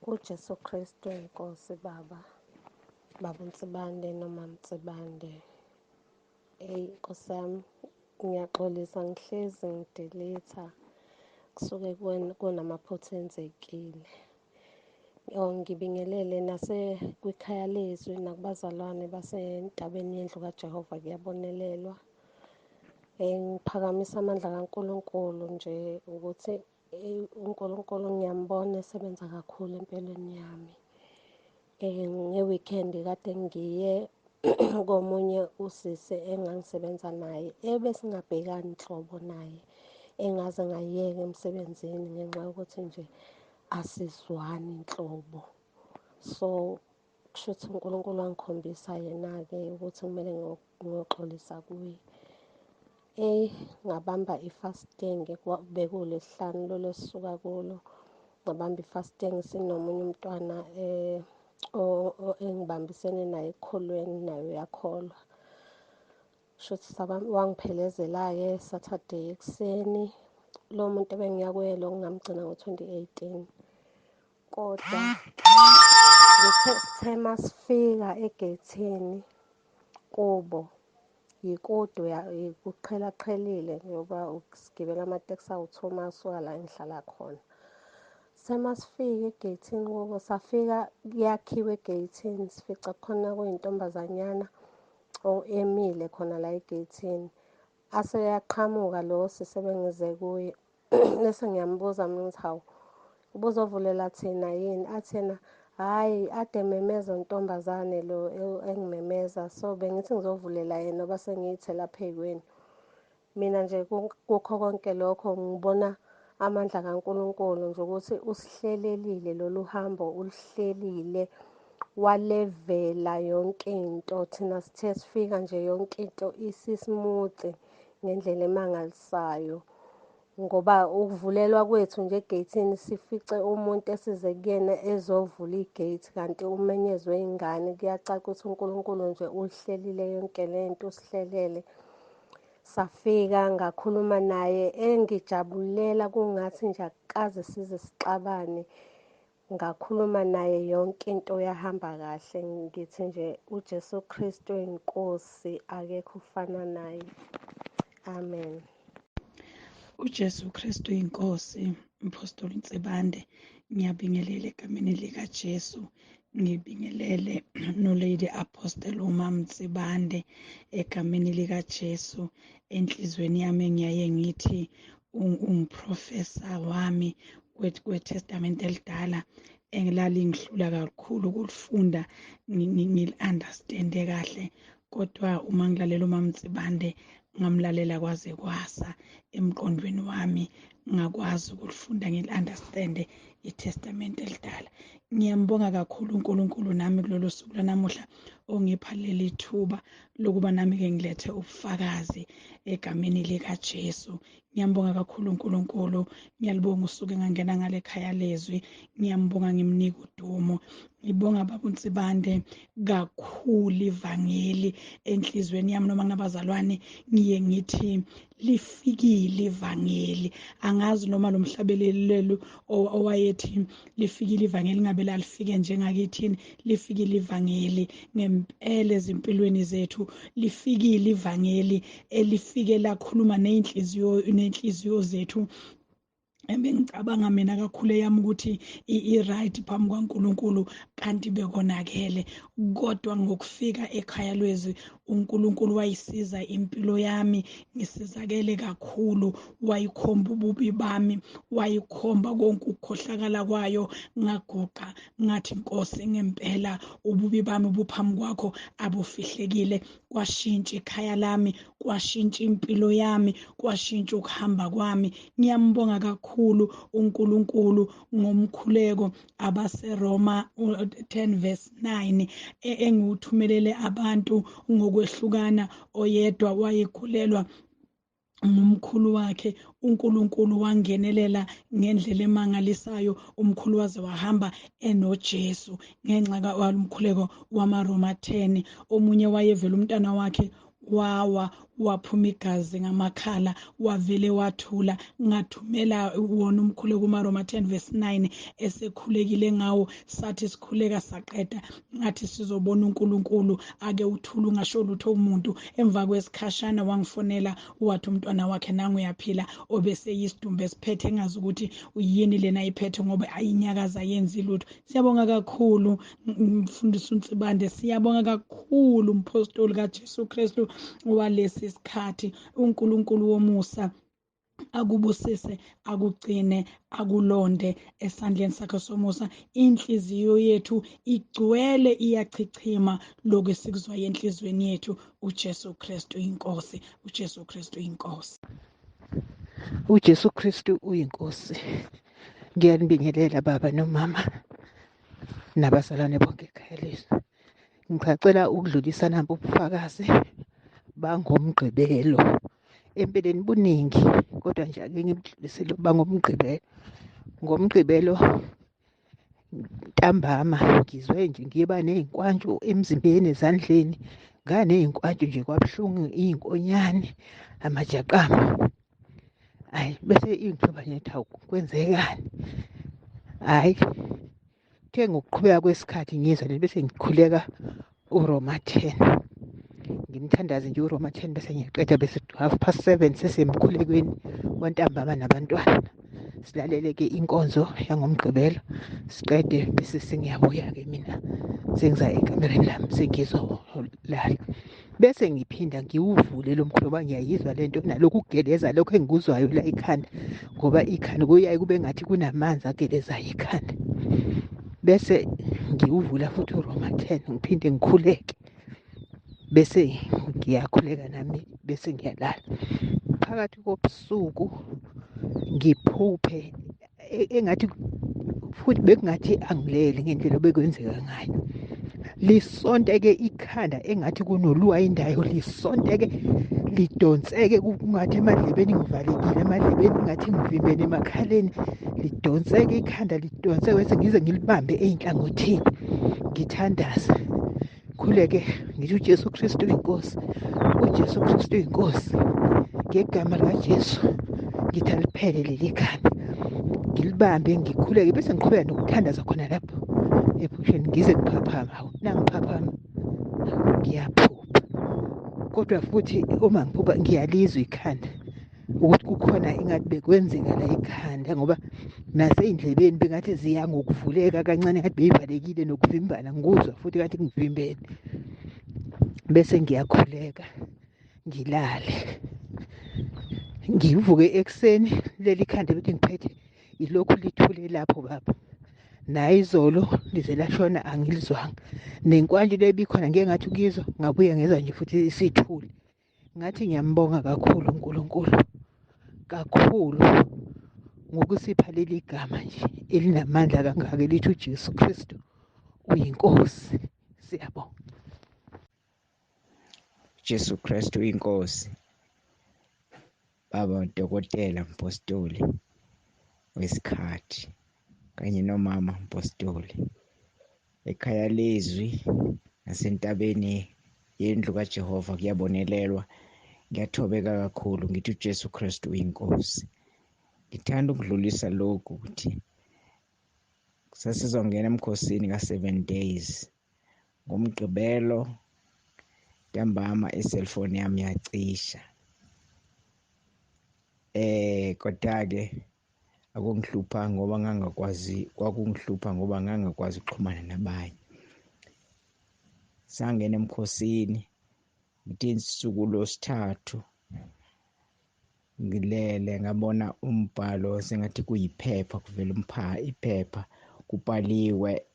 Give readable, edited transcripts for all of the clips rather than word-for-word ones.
uJesu Kristu inkosi baba Mtsibande noma Mtsibande. Nkosi yami, ngiyaxolisa ngihlezi ngidelitha kusuke kunamaphutha enzekile. Ngibingelele kwikhaya leZwi nakubazalwane basentabeni yendlu kaJehova kuyabonelelwa. Ngiphakamisa amandla kaNkulunkulu nje ukuthi uNkulunkulu ngiyambona esebenza kakhulu empilweni yami. Nge-weekend kade ngiye komunye usisi engangisebenza naye ebesingabhekani nhlobo naye, engaze ngayiyeka emsebenzini ngenxa yokuthi nje asizwani nhlobo. So kushuthi uNkulunkulu wangikhombisa yena-ke ukuthi kumele ngiyoxolisa kuye. Ngabamba i-fasting bekuLwesihlanu lolo esisuka kulo. Ngabamba i-fasting sinomunye umntwana engibambisene naye ekukholweni, naye uyakholwa. Shuthi wangiphelezela-ke Saturday ekuseni. Lo muntu ebengiya kuye lo ngamgcina ngo-2018. Kodwa sithe masifika egeyithini kubo, yikude kuqhelaqhelile ngoba usigibela amateksi awu-2 masuka la engihlala khona. Semasifika egeyithini kubo, safika kuyakhiwa egeyithini, sifica khona kuyintombazanyana emile khona la egeyithini. Aseyaqhamuka lo sisebengize kuye bese ngiyambuza mina ukuthi, hawu, ubuzovulela thina yini? Athi yena, hhayi, ade memeza untombazane lo engimemeza, so bengithi ngizovulela yena ngoba sengiyithe lapha ey'kweni. Mina nje kukho konke lokho ngibona amandla kaNkulunkulu nje ukuthi usihlelelile lolu hambo, ulihlelile, walevela yonke into. Thina sithe sifika nje yonke into isi-smooth ngendlela emangalisayo, ngoba ukuvulelwa kwethu nje egeyithini sifice umuntu esize kuyena ezovula igate kanti umenyezwe ingane. Kuyacaca ukuthi uNkulunkulu nje ulihlelile yonke lento, usihlelele. Safika ngakhuluma naye, engijabulela kungathi nje akukaze size sixabane. Ngakhuluma naye yonke into yahamba kahle. Ngithi nje uJesu Kristu inkosi, akekho ufana naye. Amen. uJesu Kristu inkosi. Mpostoli Ntsibande, ngiyabingelela egameni likaJesu. Ngibingelele noLady Apostle uMama Ntsibande egameni likaJesu. Enhlizweni yami ngiyaye ngithi ungiprofessor wami kweTestament elidala, engilali ngihlula kakhulu ukulifunda ngili-understande kahle, kodwa uma ngilalela uMama Ntsibande ngamlalela kwaze kwasa emqondweni wami, ngakwazi ukulifunda ngili-understande iTestament elidala. Ngiyambonga kakhulu uNkulunkulu nami kulolu suku lanamuhla ongipha leli thuba lokuba nami-ke ngilethe ubufakazi egameni likaJesu. Ngiyambonga kakhulu uNkulunkulu, ngiyalibonga usuku engangena ngale khaya leZwi, ngiyambonga ngimnika udumo. Ngibonga Baba Ntsibande kakhulu ivangeli enhlizweni yami, noma nginabazalwane ngiye ngithi lifikile ivangeli. Angazi noma lo mhlabeleli lelu owayethi lifikile ivangeli ngabe lalifike njengakithini. Lifikile ivangeli ngempela ezimpilweni zethu, lifikile ivangeli elifike lakhuluma nenhliziyo zethu. Bengicabanga mina kakhulu eyami ukuthi i-right phambi kwaNkulunkulu kanti bekonakele, kodwa ngokufika ekhaya leZwi uNkulunkulu wayisiza impilo yami, ngisizakele kakhulu. Wayikhomba ububi bami, wayikhomba konke ukukhohlakala kwayo. Ngaguqa ngathi, Nkosi, ngempela ububi bami buphambi kwakho abufihlekile. Kwashintsha ikhaya lami, kwashintsha impilo yami, kwashintsha ukuhamba kwami. Ngiyambonga kakhulu uNkulunkulu ngomkhuleko abaseRoma 10:9 engiwuthumelele abantu ngokwehlukana. Oyedwa wayekhulelwa ngumkhulu wakhe, uNkulunkulu wangenelela ngendlela emangalisayo. Umkhulu waze wahamba enoJesu ngenxa kwalomkhuleko wamaRoma 10. Omunye wayevela umntana wakhe wawa waphuma igazi ngamakhala, wavele wathula. Ngathumela wona umkhuleko kumaRoma 10:9 esekhulekile ngawo, sathi sikhuleka saqeda ngathi sizobona uNkulunkulu. Ake uthula ungasho lutho umuntu. Emva kwesikhashana wangifonela wathi umntwana wakhe nangu uyaphila, obese yisidumbu esiphethe engazi ukuthi uyini lena ayiphethe ngoba ayinyakaza yenzi lutho. Siyabonga kakhulu mfundisi uNtsibande, siyabonga kakhulu umpostoli kaJesu Kristu walesi sikhathi. uNkulunkulu womusa akubusise, akugcine, akulonde esandleni sakhe somusa. Inhliziyo yethu igcwele iyachichima lokhu esikuzwayo enhlizweni yethu. uJesu Kristu inkosi, uJesu Kristu inkosi. uJesu Kristu uyinkosi. Ngiyanibingelela baba nomama nabazalwane bonke ekhaya leZwi. Ngichacela ukudlulisa nampu ubufakazi bangomgqibelo. Empeleni buningi kodwa nje ake ngibudlulisele bangomgqibelo. Ngomgqibelo ntambama ngizwe nje ngiba ney'nkwantshu emzimbeni ezandleni, nganey'nkwantshu nje kwabuhlungu, iy'nkonyane, amajaqamba. Hhayi, bese ingixuba ngithi hawu kwenzekani? Hhayi, kuthe ngokuqhubeka kwesikhathi ngizwa le bese ngikhuleka uRoma 10. Ngimthandaze nje uRoma 10 bese ngiyaqeda, bese 7:30 sesemkhulekweni wantambama nabantwana. Silalele-ke inkonzo yangomgqibelo, siqede bese sengiyabuya-ke mina sengiza ekamereni lami sengizolala. Bese ngiphinda ngiwuvule lo mkhuba, ngiyayizwa lento nalokhu ukugeleza lokho engikuzwayo la ekhanda, ngoba ikhanda kuyaye kube ngathi kunamanzi agelezayo ekhanda. Bese ngiwuvula futhi uRoma 10 ngiphinde ngikhuleke, bese ngiyakhuleka nami bese ngiyalala. Phakathi kobusuku ngiphuphe engathi futhi bekungathi angilele ngendlela bekwenzeka ngayo. Lisonte-ke ikhanda engathi kunoluwayindayo, lisonte-ke lidonseke kungathi emadlebeni ngivalekile, emadlebeni ngathi ngivimbene emakhaleni, lidonseke ikhanda, lidonseke bese ngize ngilibambe ey'nhlangothini ngithandaze. Khuleke ngithi uJesu Kristu inkosi, uJesu Kristu inkosi. Ngegama likaJesu ngithi aliphele leli khanda, ngilibambe ngikhuleke bese ngiqhubeka nokuthandaza khona lapho ephusheni ngize ngiphaphama. Hawu, nangiphaphama ngiyaphupha, kodwa futhi uma ngiphupha ngiyalizwa ikhanda ukuthi kukhona engathi bekwenzeka la ekhanda, ngoba nasey'ndlebeni bengathi ziya ngokuvuleka kancane, ngathi beyivalekile nokuvimbana, ngikuzwa futhi ngathi ngivimbene. Bese ngiyakhuleka ngilale, ngivuke ekuseni leli khanda bethi ngiphethe ilokhu lithule lapho baba. Naye izolo lize lashona angilizwanga, nenkwantshu le bikhona ngeke ngathi ukuyizwa, ngabuye ngezwa nje futhi isithule. Ngathi ngiyambonga kakhulu uNkulunkulu, kakhulu ngokusipha leli gama nje elinamandla kangaka elithi uJesu Kristu uyinkosi. Siyabonga. Jesu Kristu inkosi. Baba Dokotela Mpostoli wesikhathi kanye nomama Mpostoli, ekhaya leZwi nasentabeni yendlu kaJehova kuyabonelelwa. Ngiyathobeka kakhulu, ngithi uJesu Kristu uyinkosi. Ngithanda ukudlulisa lokhu ukuthi sasizongena emkhosini ka7 days. Ngomgqibelo ntambama iselfoni yami yacisha. Kodwa-ke akungihlupha ngoba kwakungihlupha ngoba ngangakwazi ukuxhumana nabanye. Sangena emkhosini ngithi insuku losithathu ngilele ngabona umbhalo sengathi kuyiphepha, kuvela iphepha kubhaliwe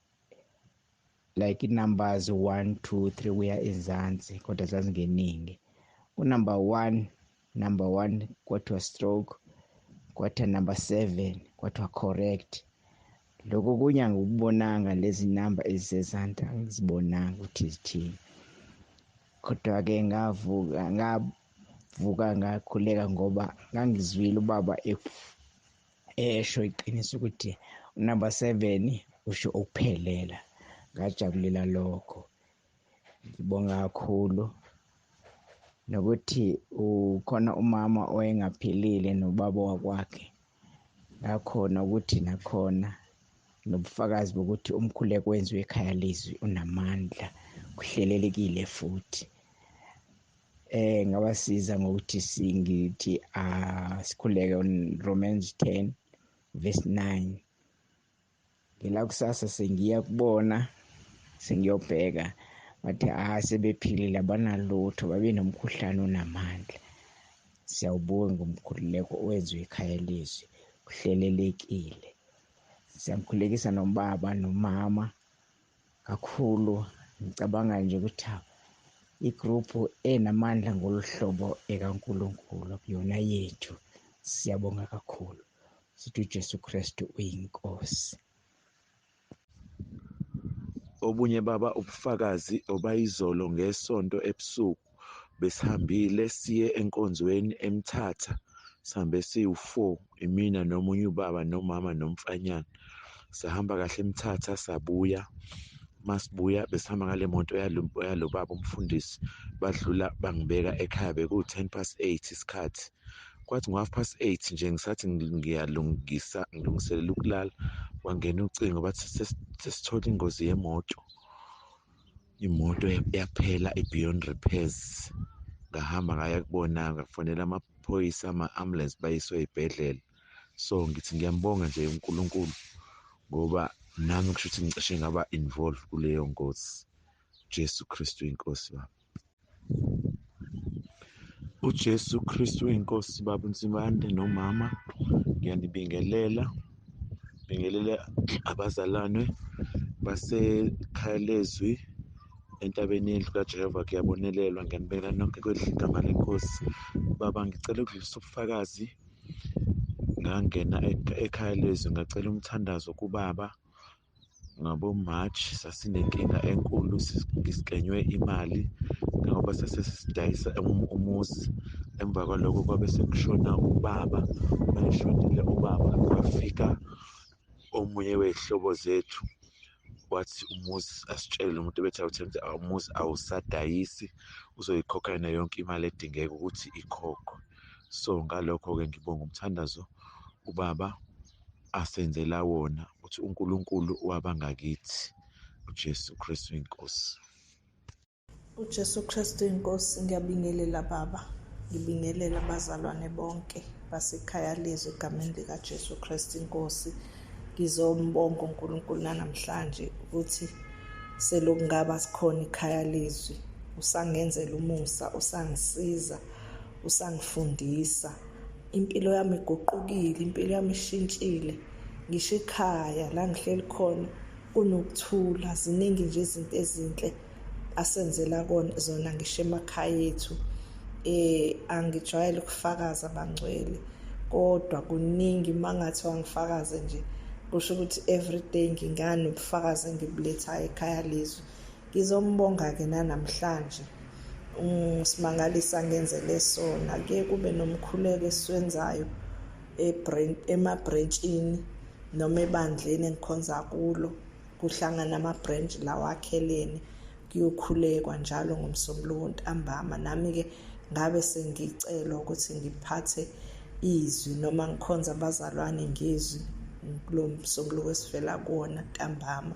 like numbers 1 2 3 kuya ezansi, kodwa zazingeningi. Number 1 kwathiwa stroke, kwathiwa number 7 kwathiwa correct. Lokho kunye angikubonanga, lezi number ezisezantsi angizibonanga ukuthi zithini. Kodwa-ke ngavuka ngakhuleka ngoba ngangizwile ubaba esho iqiniso ukuthi number 7 usho ukuphelela. Ngajabulela lokho. Ngibonga kakhulu nokuthi ukhona umama oyengaphilile nobaba wakwakhe. Ngakhona ukuthi nakhona nobufakazi bokuthi umkhuleko wenziwe ekhaya leZwi unamandla, kuhlelelekile futhi. Ngabasiza ngokuthi singithi sikhuleke on Romans 10 verse 9. Ngela kusasa sengiya kubona, sengiyobheka bathi sebephilile, abanalutho, babenomkhuhlane onamandla. Siyawubonga ngomkhuleko owenziwe ekhaya leZwi, kuhlelelekile. Siyamkhulekisa nobaba nomama kakhulu. Ngicabanga nje ukuthi igroup enamandla ngoluhlobo ekaNkulunkulu kuyona yethu. Siyabonga kakhulu. Sithi uJesu Kristu uyinkosi. Obunye baba ubufakazi obayizolo ngesonto ebusuku besihambile siye enkonzweni eMthatha. Sihambe siyi-4, imina nomunye ubaba nomama nomfanyana. Sahamba kahle eMthatha sabuya. Masibuya besihamba ngale moto yalo baba umfundisi, badlula bangibeka ekhaya. Beku-8:10 isikhathi. Kwathi ngo-8:30 nje ngisathi ngilungiselela ukulala, kwangena ucingo bathi sesithola ingozi yemoto. Imoto yaphela beyond repairs. Ngahamba ngaya kubona, ngafonela amaphoyisa, ama-ambulance bayiswe ey'bhedlela. So ngithi ngiyambonga nje uNkulunkulu ngoba nami kusho ukuthi ngicishe ngaba involved kuleyo ngozi. Jesu Kristu inkosi baba. uJesu Kristu inkosi baba uNsibande nomama, ngiyanibingelela abazalwane basekhaya leZwi entabeni yendlu kaJehova. Kuyabonelelwa, ngiyanibekela nonke kweli igama lenkosi. Baba, ngicela ukudlulisa ubufakazi. Ngangena ekhaya leZwi ngacela umthandazo kubaba. Ngabo-March sasinenkinga enkulu, sisikenywe imali ngoba sasesidayisa umuzi. Emva kwalokho kwabe sekushona ubaba. Eshonile ubaba, kwafika omunye wey'hlobo zethu wathi umuzi asitshele lo muntu bethi umuzi awusadayisi, uzoyikhokha yena yonke imali edingeka ukuthi ikhokhwe. So ngalokho-ke ngibonga umthandazo ubaba asenzela wona, uthi uNkulunkulu waba ngakithi. uJesu Kristu inkosi. uJesu Kristu inkosi. Ngiyabingelela baba, ngibingelela abazalwane bonke basekhaya leZwi egameni likaJesu Kristu inkosi. Ngizombonga uNkulunkulu namhlanje ukuthi selokhu ngaba sikhona ikhaya leZwi. Usangenzela umusa, usangisiza, usangifundisa. Impilo yami iguqukile, impilo yami ishintshile. Ngisho ekhaya la ngihleli khona kunokuthula, ziningi nje izinto ezinhle asenzela zona ngisho emakhaya ethu. Angijwayele ukufakaza abangcwele, kodwa kuningi mangathiwa ngifakaze nje kusho ukuthi everyday nginganobufakazi engibulethayo ekhaya leZwi. Ngizombonga-ke nanamhlanje usimangalisa ngenzele sona. Kuye kube nomkhuleko esiwenzayo emabhrentshini noma ebandleni engikhonza kulo. Kuhlangana ama-branch lawa akhelene, kuyokhulekwa njalo ngomsombuluko ntambama. Nami-ke ngabe sengicelwa ukuthi ngiphathe izwi noma ngikhonza abazalwane ngezwi kulo msombuluko esivela kuwona ntambama.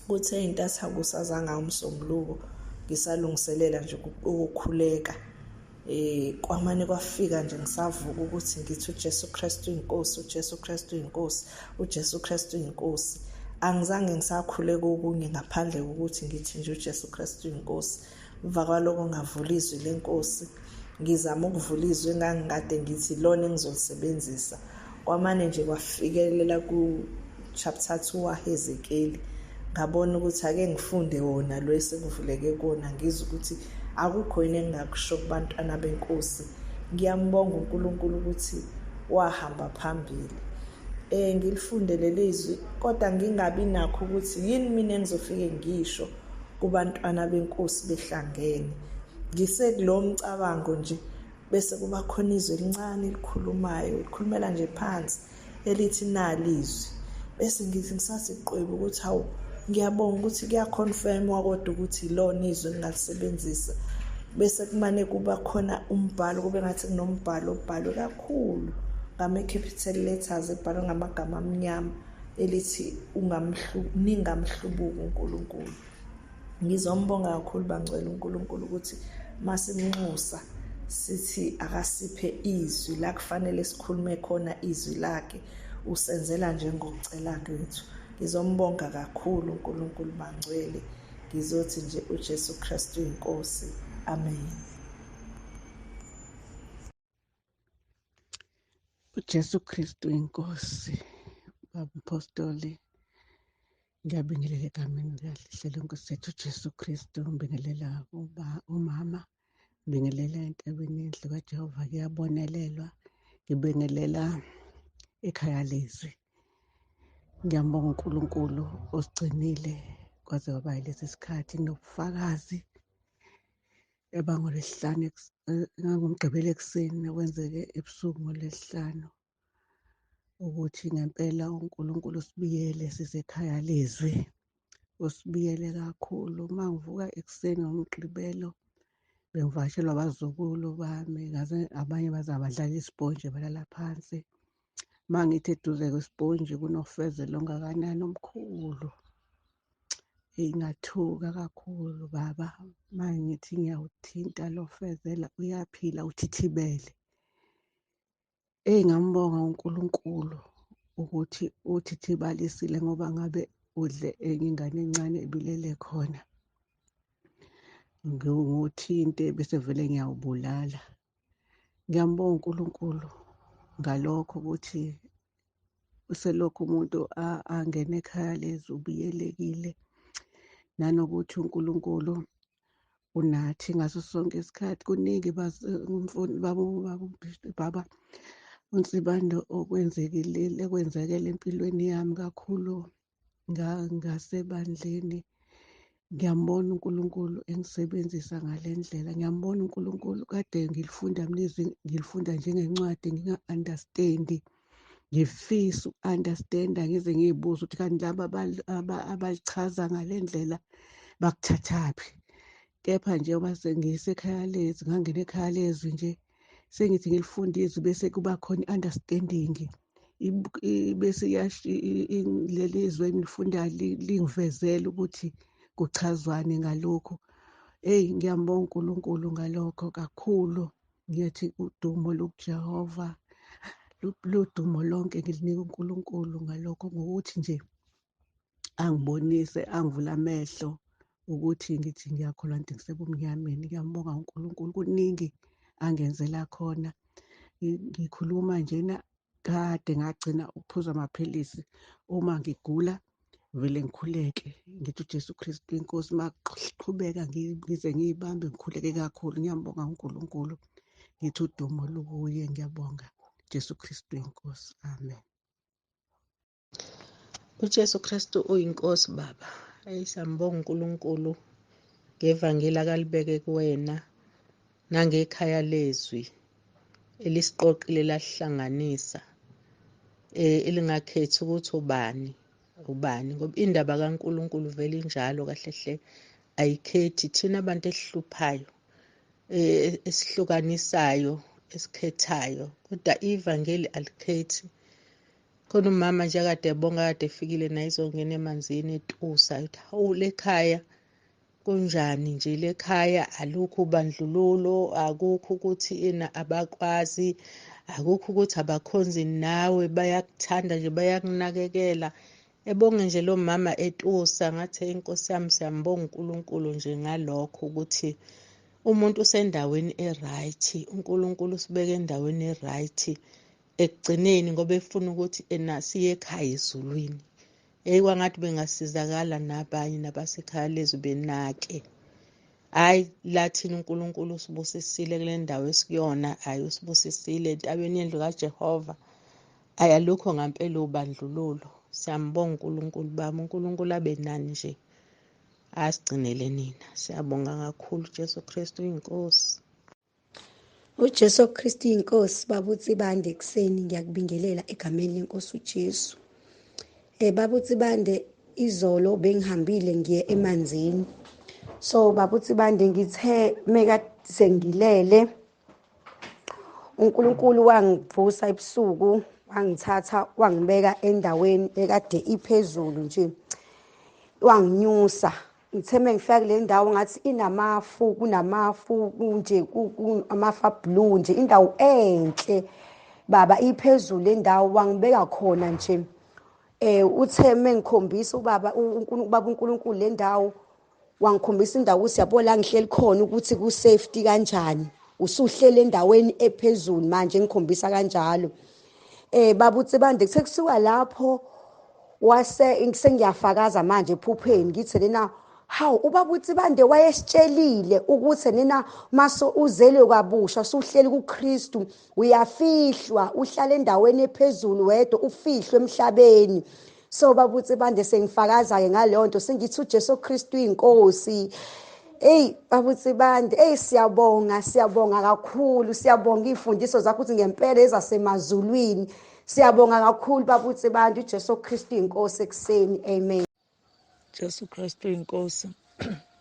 Kuthe intatha kusazanga umsombuluko ngisalungiselela nje ukukhuleka, kwamane kwafika nje ngisavuka ukuthi ngithi uJesu Kristu inkosi, uJesu Kristu inkosi, uJesu Kristu inkosi. Angizange ngisakhuleka okunye ngaphandle kokuthi ngithi nje uJesu Kristu inkosi. Emva kwalokho ngavula izwi lenkosi, ngizama ukuvula izwi engangikade ngithi lona engizolisebenzisa. Kwamane nje kwafikelela ku-chapter 2 waHezekeli, ngabona ukuthi ake ngifunde wona lo esengivuleke kuwona, ngizwe ukuthi akukho yini engingakusho kubantwana benkosi. Ngiyambonga uNkulunkulu ukuthi wahamba phambili. Ngilifunde leli izwi kodwa ngingabi nakho ukuthi yini mina engizofike ngisho kubantwana benkosi behlangene. Ngisekulo mcabango nje bese kuba khona izwi elincane elikhulumayo, likhulumela nje phansi elithi nali izwi. Bese ngithi ngisathi qwebe ukuthi hawu, ngiyabonga ukuthi kuyaconfirmwa kodwa ukuthi lona izwi engingalisebenzisa. bese kumane kuba khona umbhalo, kube ngathi kunombhalo obhalwe kakhulu ngama-capital letters ebhalwe ngamagama amnyama elithi ningamhlubuki uNkulunkulu. Ngizombonga kakhulu bangcwele uNkulunkulu ukuthi masimnxusa sithi akasiphe izwi la kufanele sikhulume khona izwi lakhe, usenzela njengokucela kwethu. Ngizombonga kakhulu uNkulunkulu bangcwele, ngizothi nje uJesu Kristu inkosi. Amen. uJesu Kristu inkosi. Baba Apostoli, ngiyabingelela egameni likahle lenkosi yethu uJesu Kristu. Ngibingelela umama, ngibingelela entabeni endlu kaJehova kuyabonelelwa, ngibingelela ekhaya leZwi. Ngiyambonga uNkulunkulu osigcinile kwaze kwaba yilesi sikhathi nobufakazi ngolwesihlanu ngomgqibelo ekuseni okwenzeke ebusuku ngolwesihlanu ukuthi ngempela uNkulunkulu usibiyele sisekhaya leZwi, usibiyele kakhulu. Uma ngivuka ekuseni ngomgqibelo bengivakashelwa abazukulu bami, ngaze abanye baze badlala isibhonje balala phansi. Uma ngithi eduze kwesibhonje kunofezelo ongakanani omkhulu, ngathuka kakhulu baba. Uma ngithi ngiyawuthinta lo fezela uyaphila uthithibele. Ngambonga uNkulunkulu ukuthi uthithibalisile ngoba ngabe udle enye ingane encane ebilele khona. Ngiwuthinte bese vele ngiyawubulala. Ngiyambonga uNkulunkulu ngalokho ukuthi uselokhu umuntu angena ekhaya leZwi ubiyelekile, nanokuthi uNkulunkulu unathi ngaso sonke isikhathi. Kuningi baba uNsibando okwenzekele empilweni yami kakhulu ngasebandleni. Ngiyambona uNkulunkulu engisebenzisa ngale ndlela. Ngiyambona uNkulunkulu kade ngilifunda mina izwi, ngilifunda njengencwadi nginga-understand-i. Ngifisa uku-understand-a ngize ngiyibuza ukuthi kanti laba abalichaza ngale ndlela bakuthathaphi. Kepha nje uma sengisekhaya leZwi, ngangena ekhaya leZwi nje sengithi ngilifunde izwi bese kuba khona i-understanding. Bese leli zwi engilifundayo lingivezela ukuthi kuchazwane ngalokhu. Ngiyambonga uNkulunkulu ngalokho kakhulu. Ngiyathi udumo lokuJehova, ludumo lonke ngilinika uNkulunkulu ngalokho, ngokuthi nje angibonise, angivula amehlo ukuthi ngithi ngiyakholwa ngithi ngisebumnyameni. Ngiyambonga uNkulunkulu, kuningi angenzela khona. Ngikhuluma njena kade ngagcina ukuphuza amaphilisi. Uma ngigula vele ngikhuleke ngithi uJesu Kristu inkosi, makuqhubeka ngize ngiyibambe ngikhuleke kakhulu. Ngiyambonga uNkulunkulu, ngithi udumo lukuye. Ngiyabonga uJesu Kristu inkosi. Amen. uJesu Kristu uyinkosi baba. Siyambonga uNkulunkulu ngevangeli akalibeke kuwena nangekhaya leZwi elisiqoqile lahlanganisa, elingakhethi ukuthi ubani ngoba indaba kaNkulunkulu vele injalo kahle hle, ayikhethi. Thina abantu esihluphayo, esihlukanisayo, esikhethayo, kodwa ivangeli alikhethi. Khona umama nje akade ebonga, kade efikile naye izongena emanzini etusa, ethi hawu lekhaya kunjani nje, lekhaya alukho ubandlululo, akukho ukuthi abakwazi, akukho ukuthi abakhonzi nawe, bayakuthanda nje, bayakunakekela. Ebonge nje lo mama etusa. Ngathi inkosi yami, siyambonga uNkulunkulu nje ngalokho ukuthi umuntu usendaweni e-right, uNkulunkulu usibeke endaweni e-right ekugcineni, ngoba efuna ukuthi siye ekhaya ezulwini. Kwangathi bengasizakala nabanye nabasekhaya leZwi benake. Hhayi, lathina uNkulunkulu usibusisile kule ndawo esikuyona, hhayi usibusisile entabeni yendlu kaJehova. Hhayi, alukho ngampela ubandlululo. Siyambonga uNkulunkulu bami, uNkulunkulu abe nani nje, asigcinele nina. Siyabonga kakhulu uJesu Kristu inkosi. uJesu Kristu inkosi. Baba uTsibande ekuseni ngiyakubingelela egameni lenkosi uJesu. Baba uTsibande, izolo bengihambile ngiye emanzini. So baba uTsibande, ngithe sengilele uNkulunkulu wangivusa ebusuku wangithatha wangibeka endaweni ekade iphezulu nje wanginyusa ngithe mengifika kule ndawo ngathi inamafu kunamafu nje amafa blue nje indawo enhle baba iphezulu le ndawo wangibeka khona nje uthe mengikhombisa ubaba uNkulunkulu le ndawo wangikhombisa indawo ukuthi yabo la ngihleli khona ukuthi ku safety kanjani usuhlele endaweni ephezulu manje ngikhombisa kanjalo baba uTsibande kuthe kusuka lapho wase sengiyafakaza manje ephupheni ngithi lena hawu ubaba uTsibande wayesitshelile ukuthi nina maso uzele kwabusha usuhleli kuKristu uyafihlwa uhlala endaweni ephezulu wedwa ufihlwe emhlabeni so baba uTsibande sengifakaza ke ngaleyo nto sengithi uJesu Kristu inkosi hey baba uTsibande hey siyabonga kakhulu siyabonga izifundiso zakho ukuthi ngempela ezasemazulwini siyabonga kakhulu baba uTsibande uJesu Kristu inkosi ekseni amen. Jesu Kristu inkosi.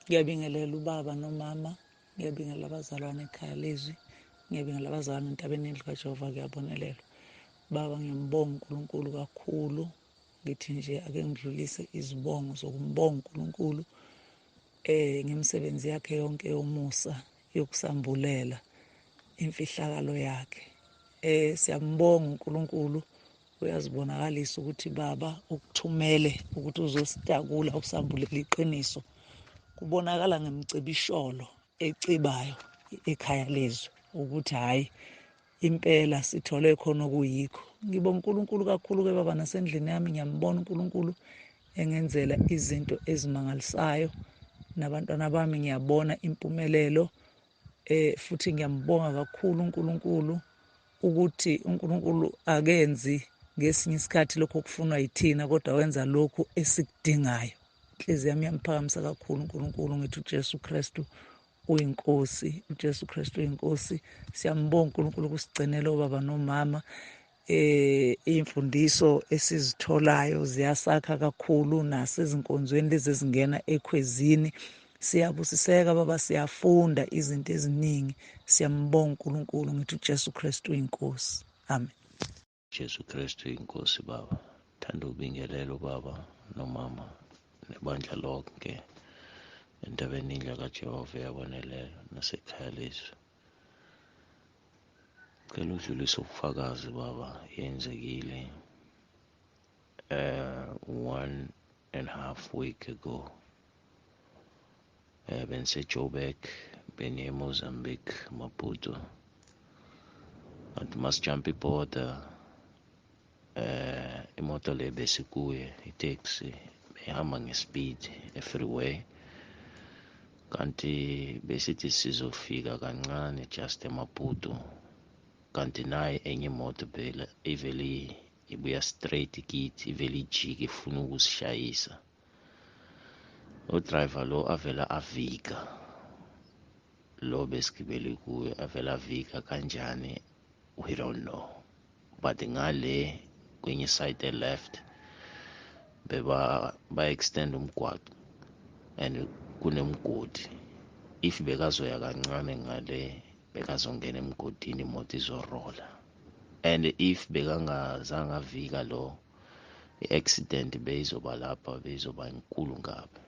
Ngiyabingelela ubaba nomama, ngiyabingelela abazalwane ekhaya leZwi, ngiyabingelela abazalwane entabeni endlu kaJehova kuyabonelela. Baba ngiyambonga uNkulunkulu kakhulu, ngithi nje ake ngidlulise izibongo zokumbonga uNkulunkulu ngemisebenzi yakhe yonke yomusa yokusambulela imfihlakalo yakhe. Siyambonga uNkulunkulu uyazibonakalisa ukuthi baba ukuthumele ukuthi uzositakula usambulela iqiniso kubonakala ngemcibisholo ecibayo ekhaya leZwi ukuthi hayi impela sithole khona okuyikho. Ngibonga uNkulunkulu kakhulu ke baba nasendlini yami ngiyambona uNkulunkulu engenzela izinto ezimangalisayo nabantwana bami ngiyabona impumelelo futhi ngiyambonga kakhulu uNkulunkulu ukuthi uNkulunkulu akenzi ngesinye isikhathi lokho okufunwa yithina kodwa wenza lokho esikudingayo. Inhliziyo yami iyamuphakamisa kakhulu uNkulunkulu ngithi uJesu Kristu uyinkosi, uJesu Kristu uyinkosi. Siyambonga uNkulunkulu kusigcinela obaba nomama imfundiso esizitholayo ziyasakha kakhulu nasezinkonzweni lezi ezingena ekhwezini. Siyabusiseka baba siyafunda izinto eziningi. Siyambonga uNkulunkulu ngithi uJesu Kristu uyinkosi. Amen. Jesu Kristu inkosi baba. Thanda ukubingelela ubaba nomama nebandla lonke entabeni indlu kaJehova yabonelela nasekhaya leZwi. Cela udlulise ubufakazi baba yenzekile 1.5 week ago. BengiseJoburg beniye eMozambique Maputo. But must jump iborder imoto le besikuye itaxi behamba ngespeed e-freeway kanti besithi sizofika kancane just eMaputo kanti naye enye imoto phela ivele ibuya straight kithi ivele ijike ifuna ukusishayisa. Udriver lo avela avika lo besigibele kuye avela avika kanjani we don't know, but ngale kwenye side left ba extend umgwaqo and kunemgodi. If bekazoya kancane ngale bekazongena emgodini imoto izorola, and if bekangazange avika lo i-accident beyizoba lapha beyizoba inkulu ngabe.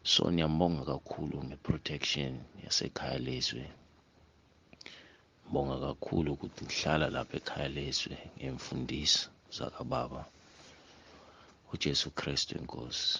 So ngiyambonga kakhulu ngeprotection yasekhaya leZwi. Ngibonga kakhulu ukuthi ngihlala lapha ekhaya leZwi ngemfundiso zakababa uJesu Kristu inkosi.